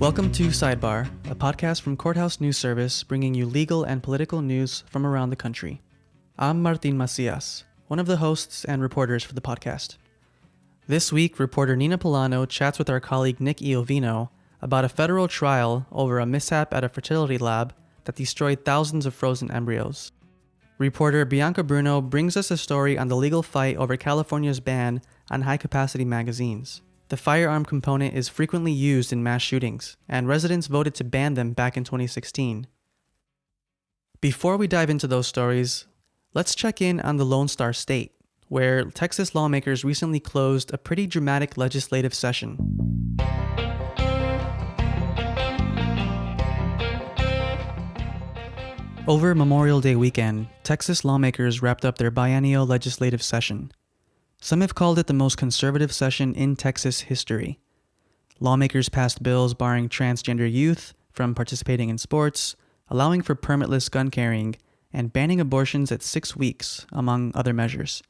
Welcome to Sidebar, a podcast from Courthouse News Service bringing you legal and political news from around the country. I'm Martín Macías, one of the hosts and reporters for the podcast. This week, reporter Nina Polano chats with our colleague Nick Iovino about a federal trial over a mishap at a fertility lab that destroyed thousands of frozen embryos. Reporter Bianca Bruno brings us a story on the legal fight over California's ban on high-capacity magazines. The firearm component is frequently used in mass shootings, and residents voted to ban them back in 2016. Before we dive into those stories, let's check in on the Lone Star State, where Texas lawmakers recently closed a pretty dramatic legislative session. Over Memorial Day weekend, Texas lawmakers wrapped up their biennial legislative session. Some have called it the most conservative session in Texas history. Lawmakers passed bills barring transgender youth from participating in sports, allowing for permitless gun carrying, and banning abortions at 6 weeks, among other measures.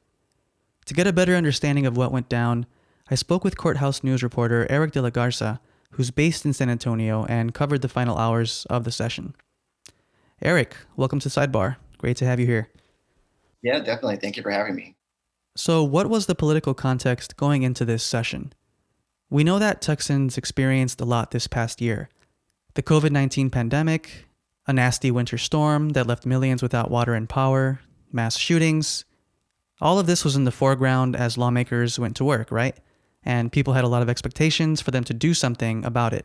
To get a better understanding of what went down, I spoke with Courthouse News reporter Eric De La Garza, who's based in San Antonio and covered the final hours of the session. Eric, welcome to Sidebar. Great to have you here. Yeah, definitely. Thank you for having me. So what was the political context going into this session? We know that Texans experienced a lot this past year. The COVID-19 pandemic, a nasty winter storm that left millions without water and power, mass shootings. All of this was in the foreground as lawmakers went to work, right? And people had a lot of expectations for them to do something about it.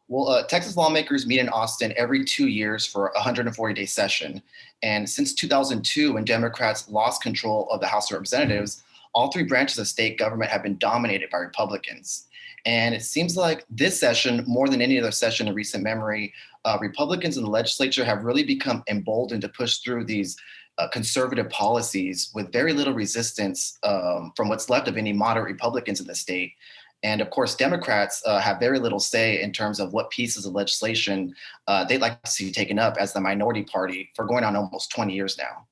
Well, Texas lawmakers meet in Austin every 2 years for a 140-day session. And since 2002, when Democrats lost control of the House of Representatives, all three branches of state government have been dominated by Republicans. And it seems like this session, more than any other session in recent memory, Republicans in the legislature have really become emboldened to push through these conservative policies with very little resistance from what's left of any moderate Republicans in the state. And of course, Democrats have very little say in terms of what pieces of legislation they'd like to see taken up as the minority party for going on almost 20 years now.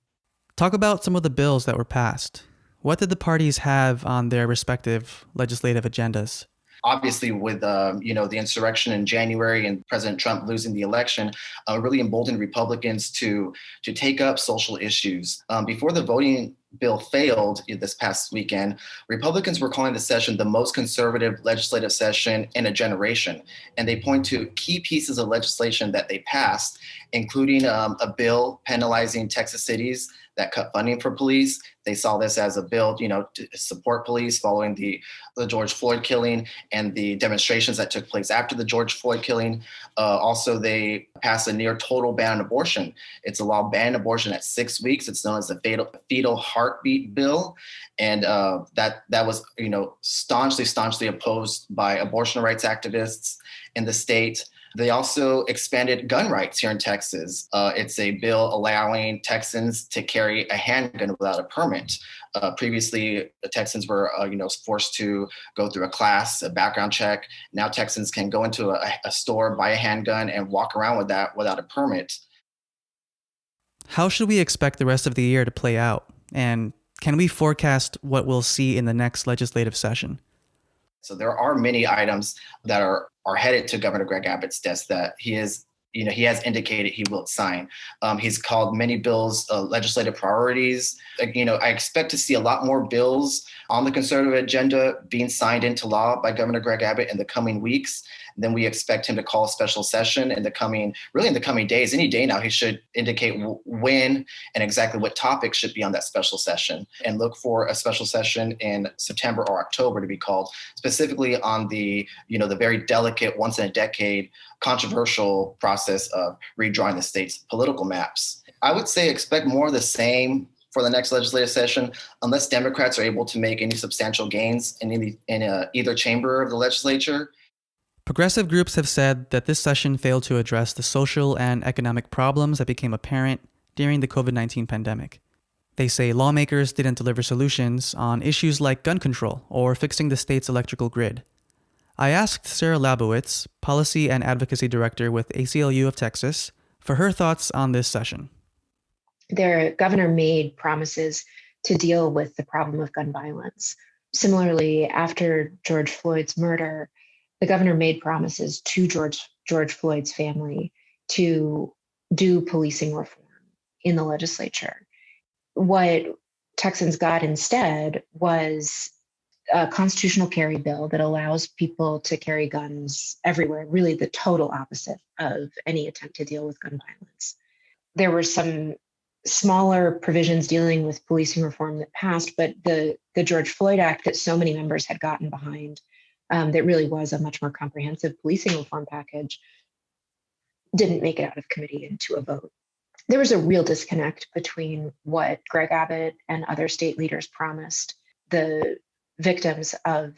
Talk about some of the bills that were passed. What did the parties have on their respective legislative agendas? Obviously, with the insurrection in January and President Trump losing the election, really emboldened Republicans to take up social issues. Before the voting bill failed this past weekend, Republicans were calling the session the most conservative legislative session in a generation. And they point to key pieces of legislation that they passed, including a bill penalizing Texas cities that cut funding for police. They saw this as a bill, to support police following the George Floyd killing and the demonstrations that took place after the George Floyd killing. Also, they passed a near total ban on abortion. It's a law banning abortion at 6 weeks. It's known as the fetal heartbeat bill. And that was, staunchly opposed by abortion rights activists in the state. They also expanded gun rights here in Texas. It's a bill allowing Texans to carry a handgun without a permit. Previously, the Texans were, forced to go through a class, a background check. Now Texans can go into a store, buy a handgun, and walk around with that without a permit. How should we expect the rest of the year to play out? And can we forecast what we'll see in the next legislative session? So there are many items that are headed to Governor Greg Abbott's desk that he has indicated he will sign. He's called many bills legislative priorities. I expect to see a lot more bills on the conservative agenda being signed into law by Governor Greg Abbott in the coming weeks. Then we expect him to call a special session in the coming days. Any day now, he should indicate when and exactly what topics should be on that special session, and look for a special session in September or October to be called specifically on the very delicate, once in a decade, controversial process of redrawing the state's political maps. I would say expect more of the same for the next legislative session, unless Democrats are able to make any substantial gains in either chamber of the legislature. Progressive groups have said that this session failed to address the social and economic problems that became apparent during the COVID-19 pandemic. They say lawmakers didn't deliver solutions on issues like gun control or fixing the state's electrical grid. I asked Sarah Labowitz, Policy and Advocacy Director with ACLU of Texas, for her thoughts on this session. Their governor made promises to deal with the problem of gun violence. Similarly, after George Floyd's murder, the governor made promises to George Floyd's family to do policing reform in the legislature. What Texans got instead was a constitutional carry bill that allows people to carry guns everywhere, really the total opposite of any attempt to deal with gun violence. There were some smaller provisions dealing with policing reform that passed, but the George Floyd Act that so many members had gotten behind, that really was a much more comprehensive policing reform package, didn't make it out of committee into a vote. There was a real disconnect between what Greg Abbott and other state leaders promised the victims of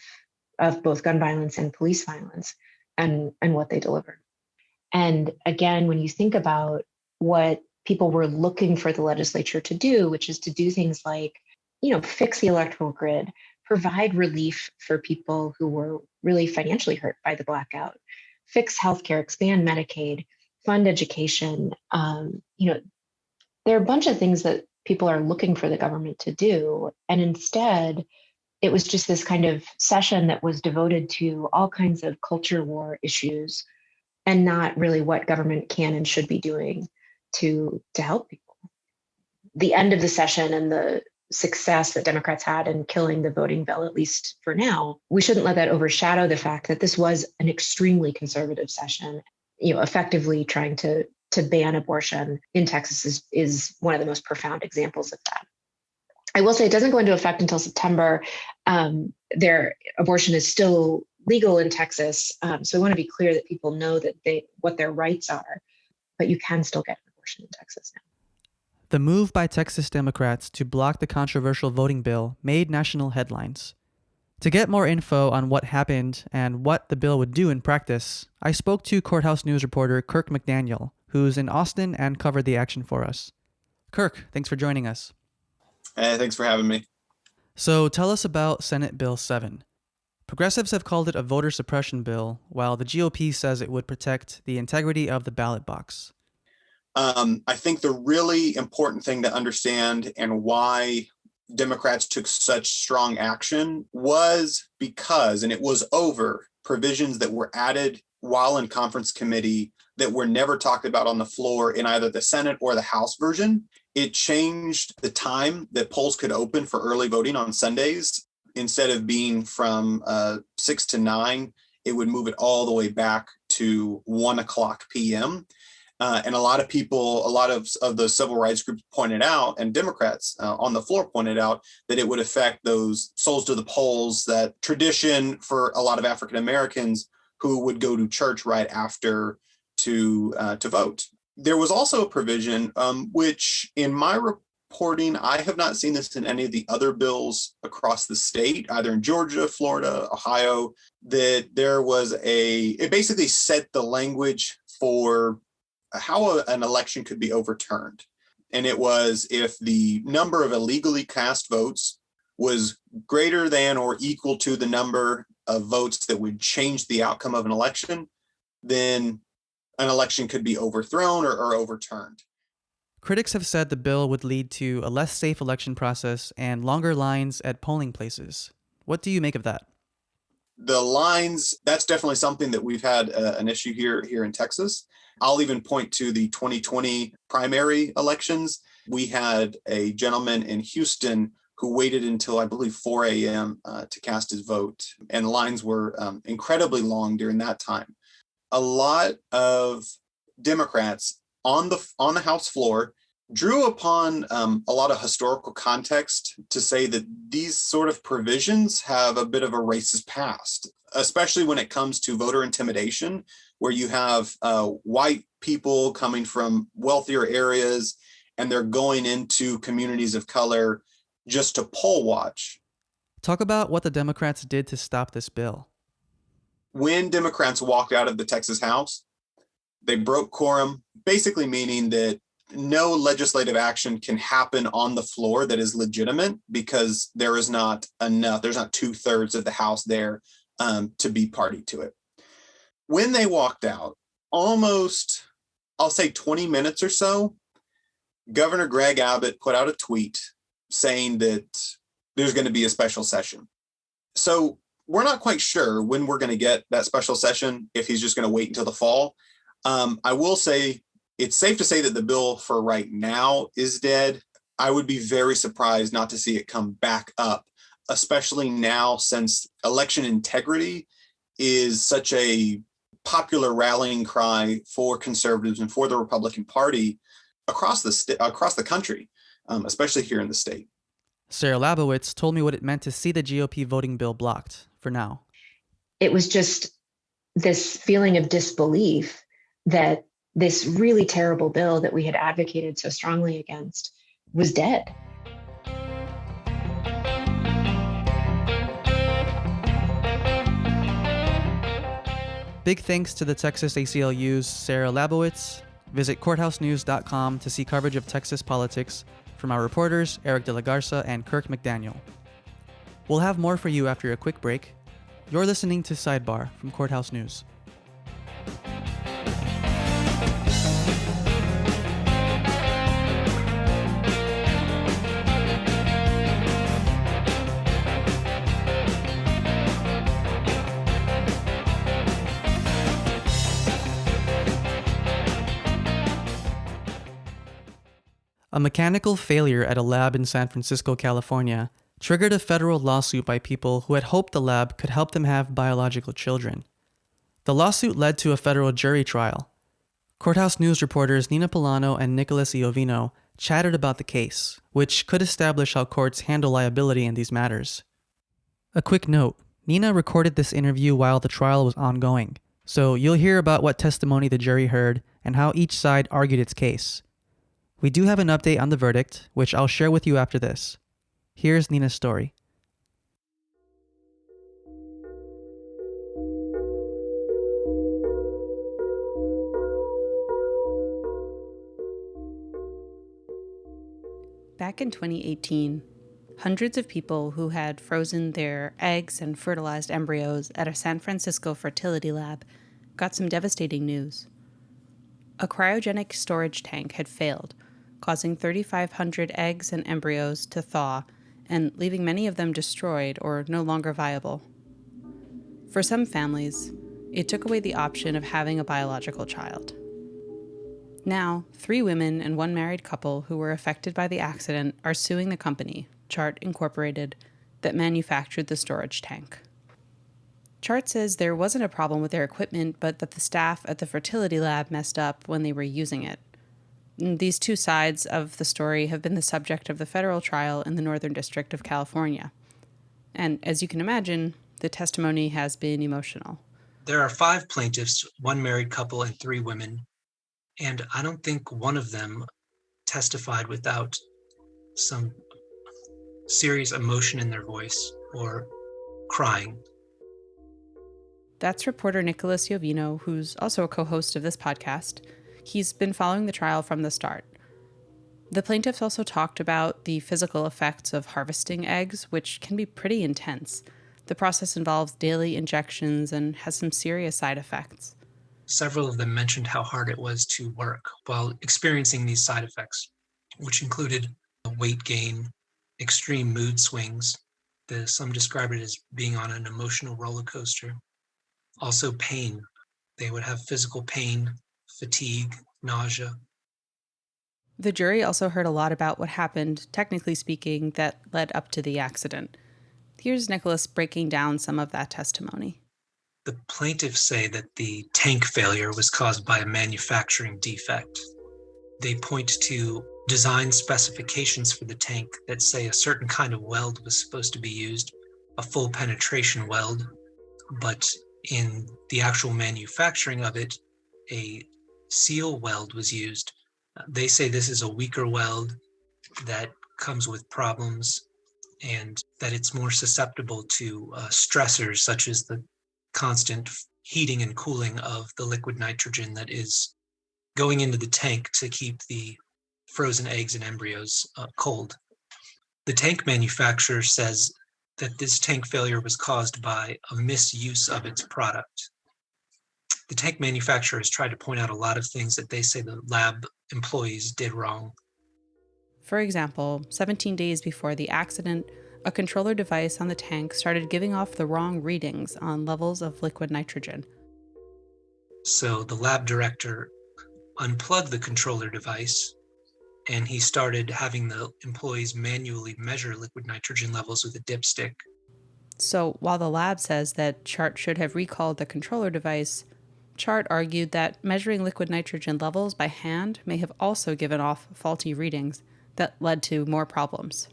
both gun violence and police violence and what they delivered. And again, when you think about what people were looking for the legislature to do, which is to do things like, fix the electoral grid, provide relief for people who were really financially hurt by the blackout, fix healthcare, expand Medicaid, fund education. There are a bunch of things that people are looking for the government to do. And instead, it was just this kind of session that was devoted to all kinds of culture war issues and not really what government can and should be doing to help people. The end of the session and the success that Democrats had in killing the voting bill, at least for now, we shouldn't let that overshadow the fact that this was an extremely conservative session. Effectively trying to ban abortion in Texas is one of the most profound examples of that. I will say it doesn't go into effect until September. Abortion is still legal in Texas. So I want to be clear that people know that what their rights are, but you can still get an abortion in Texas now. The move by Texas Democrats to block the controversial voting bill made national headlines. To get more info on what happened and what the bill would do in practice, I spoke to Courthouse News reporter Kirk McDaniel, who's in Austin and covered the action for us. Kirk, thanks for joining us. Hey, thanks for having me. So tell us about Senate Bill 7. Progressives have called it a voter suppression bill, while the GOP says it would protect the integrity of the ballot box. I think the really important thing to understand and why Democrats took such strong action was because, and it was over, provisions that were added while in conference committee that were never talked about on the floor in either the Senate or the House version. It changed the time that polls could open for early voting on Sundays. Instead of being from 6 to 9, it would move it all the way back to 1 o'clock p.m. And a lot of people, a lot of those civil rights groups pointed out, and Democrats on the floor pointed out, that it would affect those souls to the polls, that tradition for a lot of African Americans who would go to church right after to vote. There was also a provision which, in my reporting, I have not seen this in any of the other bills across the state, either in Georgia, Florida, Ohio, that there was it basically set the language for how an election could be overturned. And it was if the number of illegally cast votes was greater than or equal to the number of votes that would change the outcome of an election, then an election could be overthrown or overturned. Critics have said the bill would lead to a less safe election process and longer lines at polling places. What do you make of that? The lines, that's definitely something that we've had an issue here in Texas. I'll even point to the 2020 primary elections. We had a gentleman in Houston who waited until, I believe, 4 a.m. To cast his vote. And the lines were incredibly long during that time. A lot of Democrats on the House floor drew upon a lot of historical context to say that these sort of provisions have a bit of a racist past, especially when it comes to voter intimidation, where you have white people coming from wealthier areas and they're going into communities of color just to poll watch. Talk about what the Democrats did to stop this bill. When Democrats walked out of the Texas House, they broke quorum, basically meaning that no legislative action can happen on the floor that is legitimate because there is not enough, there's not 2/3 of the House there to be party to it. When they walked out, almost, I'll say 20 minutes or so, Governor Greg Abbott put out a tweet saying that there's going to be a special session. So We're not quite sure when we're going to get that special session, if he's just going to wait until the fall. I will say it's safe to say that the bill for right now is dead. I would be very surprised not to see it come back up, especially now since election integrity is such a popular rallying cry for conservatives and for the Republican Party across the country, especially here in the state. Sarah Labowitz told me what it meant to see the GOP voting bill blocked for now. It was just this feeling of disbelief that this really terrible bill that we had advocated so strongly against was dead. Big thanks to the Texas ACLU's Sarah Labowitz. Visit courthousenews.com to see coverage of Texas politics from our reporters Eric De La Garza and Kirk McDaniel. We'll have more for you after a quick break. You're listening to Sidebar from Courthouse News. A mechanical failure at a lab in San Francisco, California, triggered a federal lawsuit by people who had hoped the lab could help them have biological children. The lawsuit led to a federal jury trial. Courthouse News reporters Nina Polano and Nicholas Iovino chatted about the case, which could establish how courts handle liability in these matters. A quick note, Nina recorded this interview while the trial was ongoing, so you'll hear about what testimony the jury heard and how each side argued its case. We do have an update on the verdict, which I'll share with you after this. Here's Nina's story. Back in 2018, hundreds of people who had frozen their eggs and fertilized embryos at a San Francisco fertility lab got some devastating news. A cryogenic storage tank had failed, causing 3,500 eggs and embryos to thaw and leaving many of them destroyed or no longer viable. For some families, it took away the option of having a biological child. Now, 3 women and 1 married couple who were affected by the accident are suing the company, Chart Incorporated, that manufactured the storage tank. Chart says there wasn't a problem with their equipment, but that the staff at the fertility lab messed up when they were using it. These two sides of the story have been the subject of the federal trial in the Northern District of California. And as you can imagine, the testimony has been emotional. There are 5 plaintiffs, 1 married couple and 3 women, and I don't think one of them testified without some serious emotion in their voice or crying. That's reporter Nicholas Iovino, who's also a co-host of this podcast. He's been following the trial from the start. The plaintiffs also talked about the physical effects of harvesting eggs, which can be pretty intense. The process involves daily injections and has some serious side effects. Several of them mentioned how hard it was to work while experiencing these side effects, which included weight gain, extreme mood swings. Some describe it as being on an emotional roller coaster. Also pain. They would have physical pain, fatigue, nausea. The jury also heard a lot about what happened, technically speaking, that led up to the accident. Here's Nicholas breaking down some of that testimony. The plaintiffs say that the tank failure was caused by a manufacturing defect. They point to design specifications for the tank that say a certain kind of weld was supposed to be used, a full penetration weld, but in the actual manufacturing of it, a seal weld was used. They say this is a weaker weld that comes with problems and that it's more susceptible to stressors such as the constant heating and cooling of the liquid nitrogen that is going into the tank to keep the frozen eggs and embryos cold. The tank manufacturer says that this tank failure was caused by a misuse of its product. The tank manufacturer has tried to point out a lot of things that they say the lab employees did wrong. For example, 17 days before the accident, a controller device on the tank started giving off the wrong readings on levels of liquid nitrogen. So the lab director unplugged the controller device, and he started having the employees manually measure liquid nitrogen levels with a dipstick. So while the lab says that Chart should have recalled the controller device, Chart argued that measuring liquid nitrogen levels by hand may have also given off faulty readings that led to more problems.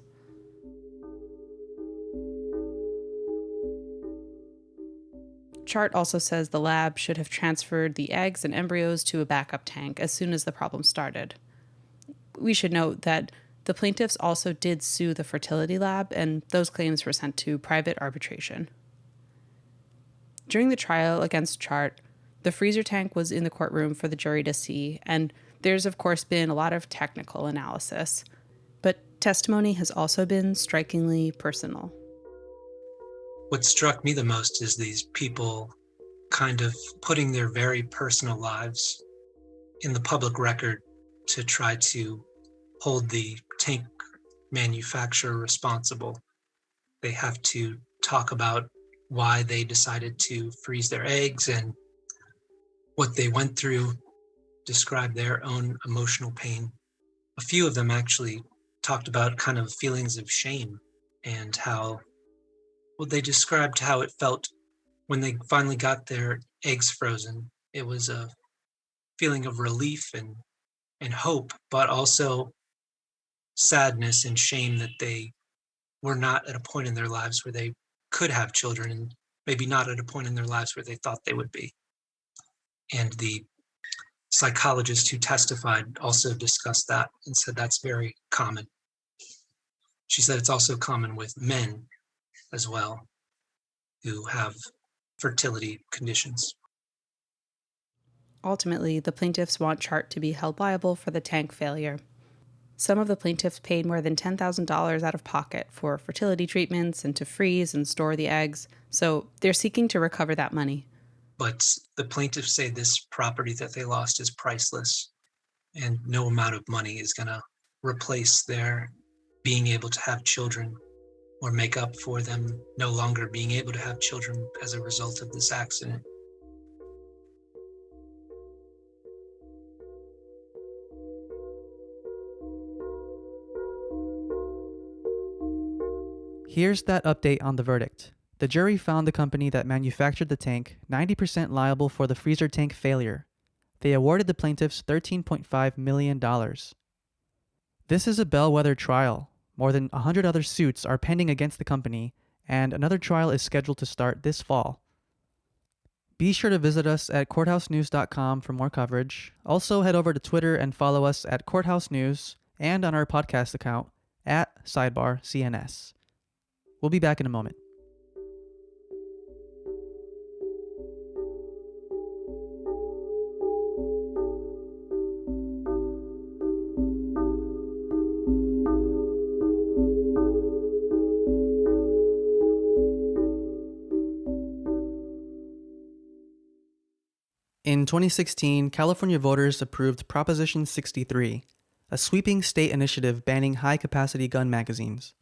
Chart also says the lab should have transferred the eggs and embryos to a backup tank as soon as the problem started. We should note that the plaintiffs also did sue the fertility lab, and those claims were sent to private arbitration. During the trial against Chart, the freezer tank was in the courtroom for the jury to see, and there's of course been a lot of technical analysis, but testimony has also been strikingly personal. What struck me the most is these people kind of putting their very personal lives in the public record to try to hold the tank manufacturer responsible. They have to talk about why they decided to freeze their eggs and what they went through, describe their own emotional pain. A few of them actually talked about kind of feelings of shame and how, well, they described how it felt when they finally got their eggs frozen. It was a feeling of relief and hope, but also sadness and shame that they were not at a point in their lives where they could have children, and maybe not at a point in their lives where they thought they would be. And the psychologist who testified also discussed that and said that's very common. She said it's also common with men as well who have fertility conditions. Ultimately, the plaintiffs want Chart to be held liable for the tank failure. Some of the plaintiffs paid more than $10,000 out of pocket for fertility treatments and to freeze and store the eggs, so they're seeking to recover that money. But the plaintiffs say this property that they lost is priceless, and no amount of money is going to replace their being able to have children or make up for them no longer being able to have children as a result of this accident. Here's that update on the verdict. The jury found the company that manufactured the tank 90% liable for the freezer tank failure. They awarded the plaintiffs $13.5 million. This is a bellwether trial. More than 100 other suits are pending against the company, and another trial is scheduled to start this fall. Be sure to visit us at courthousenews.com for more coverage. Also, head over to Twitter and follow us at Courthouse News and on our podcast account at Sidebar CNS. We'll be back in a moment. In 2016, California voters approved Proposition 63, a sweeping state initiative banning high-capacity gun magazines.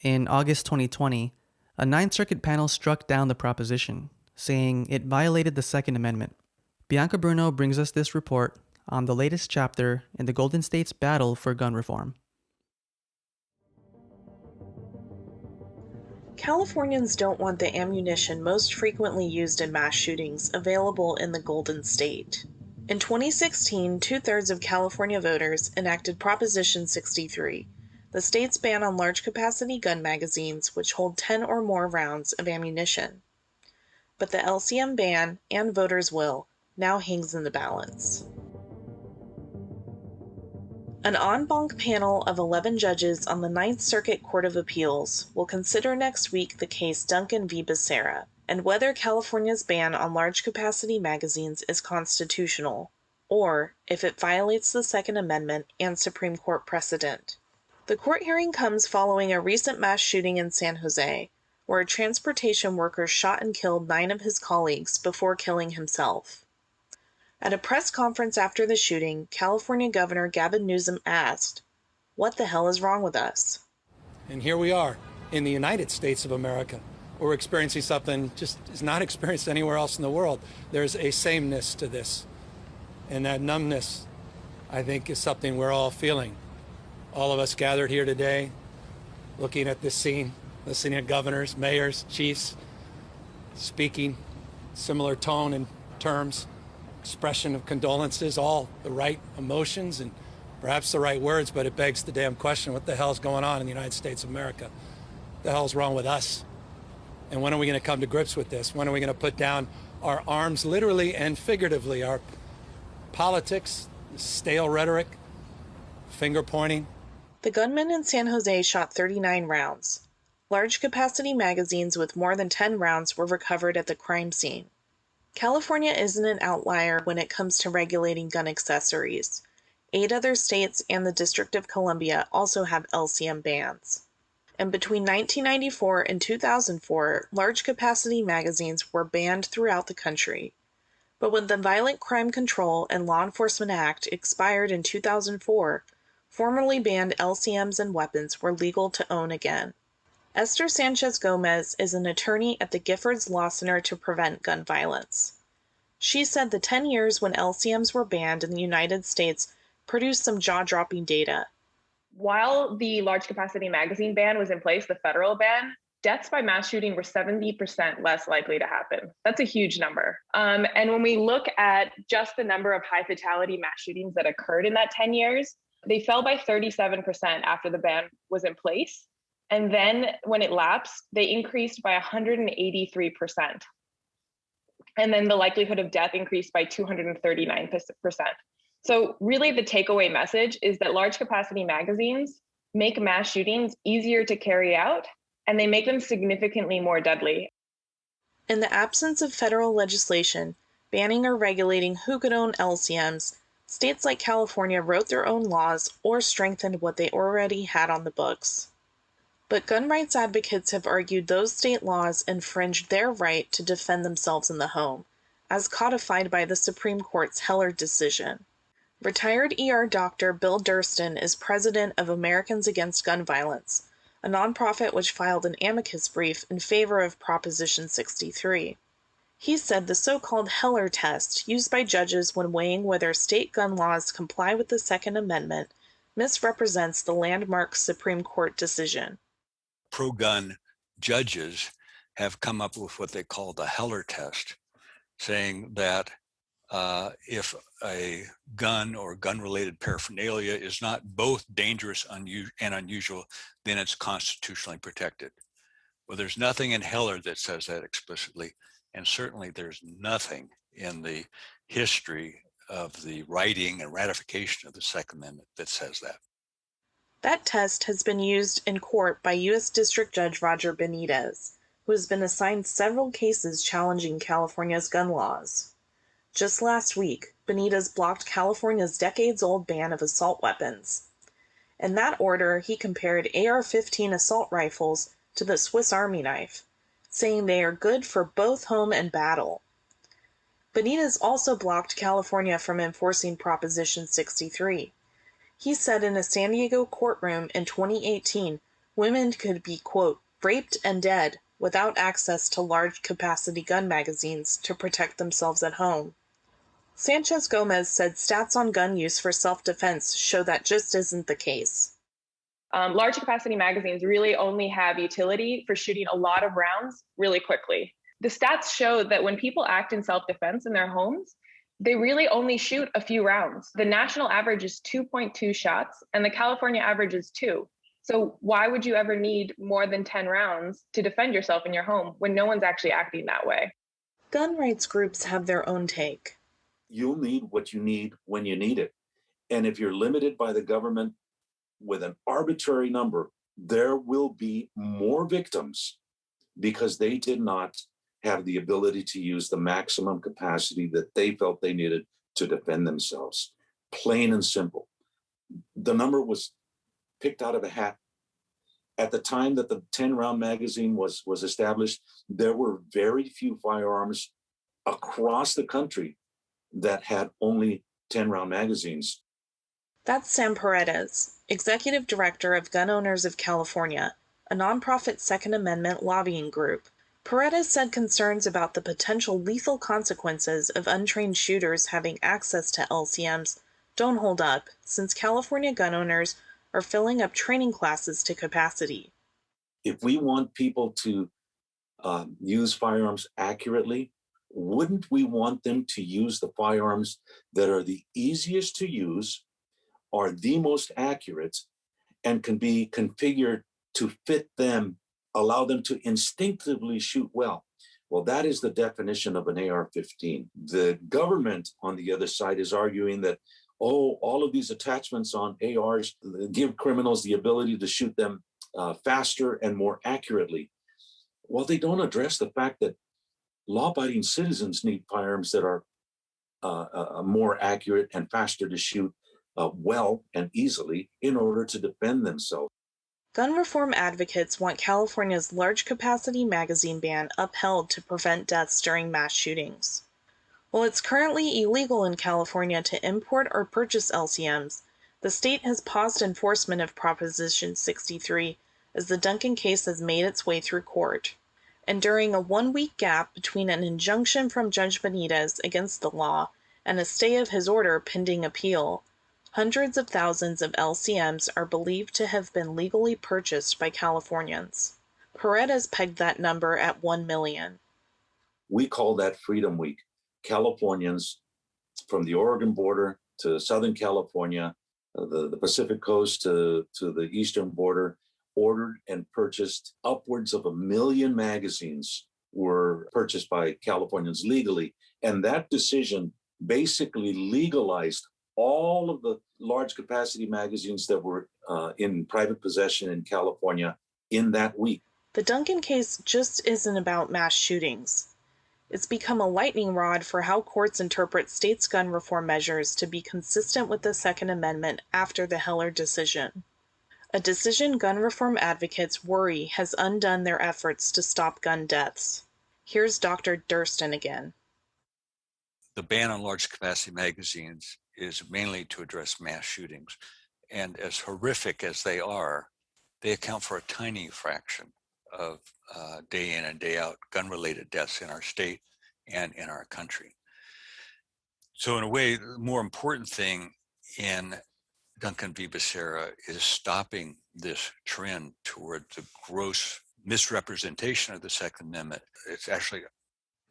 In August 2020, a Ninth Circuit panel struck down the proposition, saying it violated the Second Amendment. Bianca Bruno brings us this report on the latest chapter in the Golden State's battle for gun reform. Californians don't want the ammunition most frequently used in mass shootings available in the Golden State. In 2016, 2/3 of California voters enacted Proposition 63, the state's ban on large-capacity gun magazines which hold 10 or more rounds of ammunition. But the LCM ban, and voters' will, now hangs in the balance. An en banc panel of 11 judges on the Ninth Circuit Court of Appeals will consider next week the case Duncan v. Becerra and whether California's ban on large-capacity magazines is constitutional, or if it violates the Second Amendment and Supreme Court precedent. The court hearing comes following a recent mass shooting in San Jose, where a transportation worker shot and killed 9 of his colleagues before killing himself. At a press conference after the shooting, California Governor Gavin Newsom asked, "What the hell is wrong with us?" And here we are, in the United States of America. We're experiencing something just is not experienced anywhere else in the world. There's a sameness to this. And that numbness, I think, is something we're all feeling. All of us gathered here today, looking at this scene, listening to governors, mayors, chiefs, speaking similar tone and terms, expression of condolences, all the right emotions and perhaps the right words, but it begs the damn question, what the hell's going on in the United States of America? What the hell's wrong with us? And when are we going to come to grips with this? When are we going to put down our arms, literally and figuratively, our politics, stale rhetoric, finger pointing? The gunman in San Jose shot 39 rounds. Large capacity magazines with more than 10 rounds were recovered at the crime scene. California isn't an outlier when it comes to regulating gun accessories. 8 other states and the District of Columbia also have LCM bans. And between 1994 and 2004, large capacity magazines were banned throughout the country. But when the Violent Crime Control and Law Enforcement Act expired in 2004, formerly banned LCMs and weapons were legal to own again. Esther Sanchez-Gomez is an attorney at the Giffords Law Center to Prevent Gun Violence. She said the 10 years when LCMs were banned in the United States produced some jaw-dropping data. While the large capacity magazine ban was in place, the federal ban, deaths by mass shooting were 70% less likely to happen. That's a huge number. And when we look at just the number of high fatality mass shootings that occurred in that 10 years, they fell by 37% after the ban was in place. And then when it lapsed, they increased by 183%. And then the likelihood of death increased by 239%. So really the takeaway message is that large capacity magazines make mass shootings easier to carry out, and they make them significantly more deadly. In the absence of federal legislation banning or regulating who could own LCMs, states like California wrote their own laws or strengthened what they already had on the books. But gun rights advocates have argued those state laws infringed their right to defend themselves in the home, as codified by the Supreme Court's Heller decision. Retired ER doctor Bill Durston is president of Americans Against Gun Violence, a nonprofit which filed an amicus brief in favor of Proposition 63. He said the so-called Heller test used by judges when weighing whether state gun laws comply with the Second Amendment misrepresents the landmark Supreme Court decision. Pro-gun judges have come up with what they call the Heller test, saying that if a gun or gun-related paraphernalia is not both dangerous and unusual, then it's constitutionally protected. Well, there's nothing in Heller that says that explicitly, and certainly there's nothing in the history of the writing and ratification of the Second Amendment that says that. That test has been used in court by U.S. District Judge Roger Benitez, who has been assigned several cases challenging California's gun laws. Just last week, Benitez blocked California's decades-old ban of assault weapons. In that order, he compared AR-15 assault rifles to the Swiss Army knife, saying they are good for both home and battle. Benitez also blocked California from enforcing Proposition 63. He said in a San Diego courtroom in 2018, women could be, quote, raped and dead without access to large-capacity gun magazines to protect themselves at home. Sanchez-Gomez said stats on gun use for self-defense show that just isn't the case. Large capacity magazines really only have utility for shooting a lot of rounds really quickly. The stats show that when people act in self-defense in their homes, they really only shoot a few rounds. The national average is 2.2 shots, and the California average is 2. So why would you ever need more than 10 rounds to defend yourself in your home when no one's actually acting that way? Gun rights groups have their own take. You'll need what you need when you need it. And if you're limited by the government with an arbitrary number, there will be more victims because they did not have the ability to use the maximum capacity that they felt they needed to defend themselves. Plain and simple. The number was picked out of a hat. At the time that the 10-round magazine was established, there were very few firearms across the country that had only 10-round magazines. That's Sam Paredes, Executive Director of Gun Owners of California, a nonprofit Second Amendment lobbying group. Paredes said concerns about the potential lethal consequences of untrained shooters having access to LCMs don't hold up, since California gun owners are filling up training classes to capacity. If we want people to use firearms accurately, wouldn't we want them to use the firearms that are the easiest to use, are the most accurate, and can be configured to fit them, allow them to instinctively shoot well? Well, that is the definition of an AR-15. The government, on the other side, is arguing that, all of these attachments on ARs give criminals the ability to shoot them faster and more accurately. Well, they don't address the fact that law-abiding citizens need firearms that are more accurate and faster to shoot well and easily in order to defend themselves. Gun reform advocates want California's large capacity magazine ban upheld to prevent deaths during mass shootings. While it's currently illegal in California to import or purchase LCMs, the state has paused enforcement of Proposition 63 as the Duncan case has made its way through court. And during a 1-week gap between an injunction from Judge Benitez against the law and a stay of his order pending appeal, hundreds of thousands of LCMs are believed to have been legally purchased by Californians. Paredes pegged that number at 1 million. We call that Freedom Week. Californians from the Oregon border to Southern California, the Pacific coast to the eastern border, ordered and purchased upwards of 1 million magazines were purchased by Californians legally. And that decision basically legalized all of the large capacity magazines that were in private possession in California in that week. The Duncan case just isn't about mass shootings. It's become a lightning rod for how courts interpret states' gun reform measures to be consistent with the Second Amendment after the Heller decision. A decision gun reform advocates worry has undone their efforts to stop gun deaths. Here's Dr. Durston again. The ban on large capacity magazines is mainly to address mass shootings. And as horrific as they account for a tiny fraction of day in and day out gun-related deaths in our state and in our country. So in a way, the more important thing in Duncan v. Becerra is stopping this trend toward the gross misrepresentation of the Second Amendment. It's actually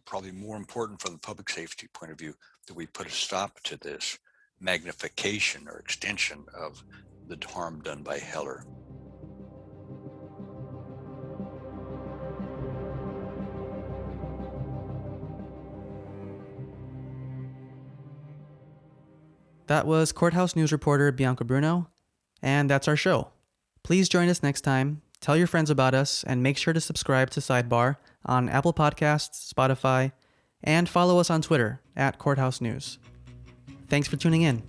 probably more important from the public safety point of view that we put a stop to this magnification or extension of the harm done by Heller. That was Courthouse News reporter Bianca Bruno, and that's our show. Please join us next time, tell your friends about us, and make sure to subscribe to Sidebar on Apple Podcasts, Spotify, and follow us on Twitter @Courthouse News. Thanks for tuning in.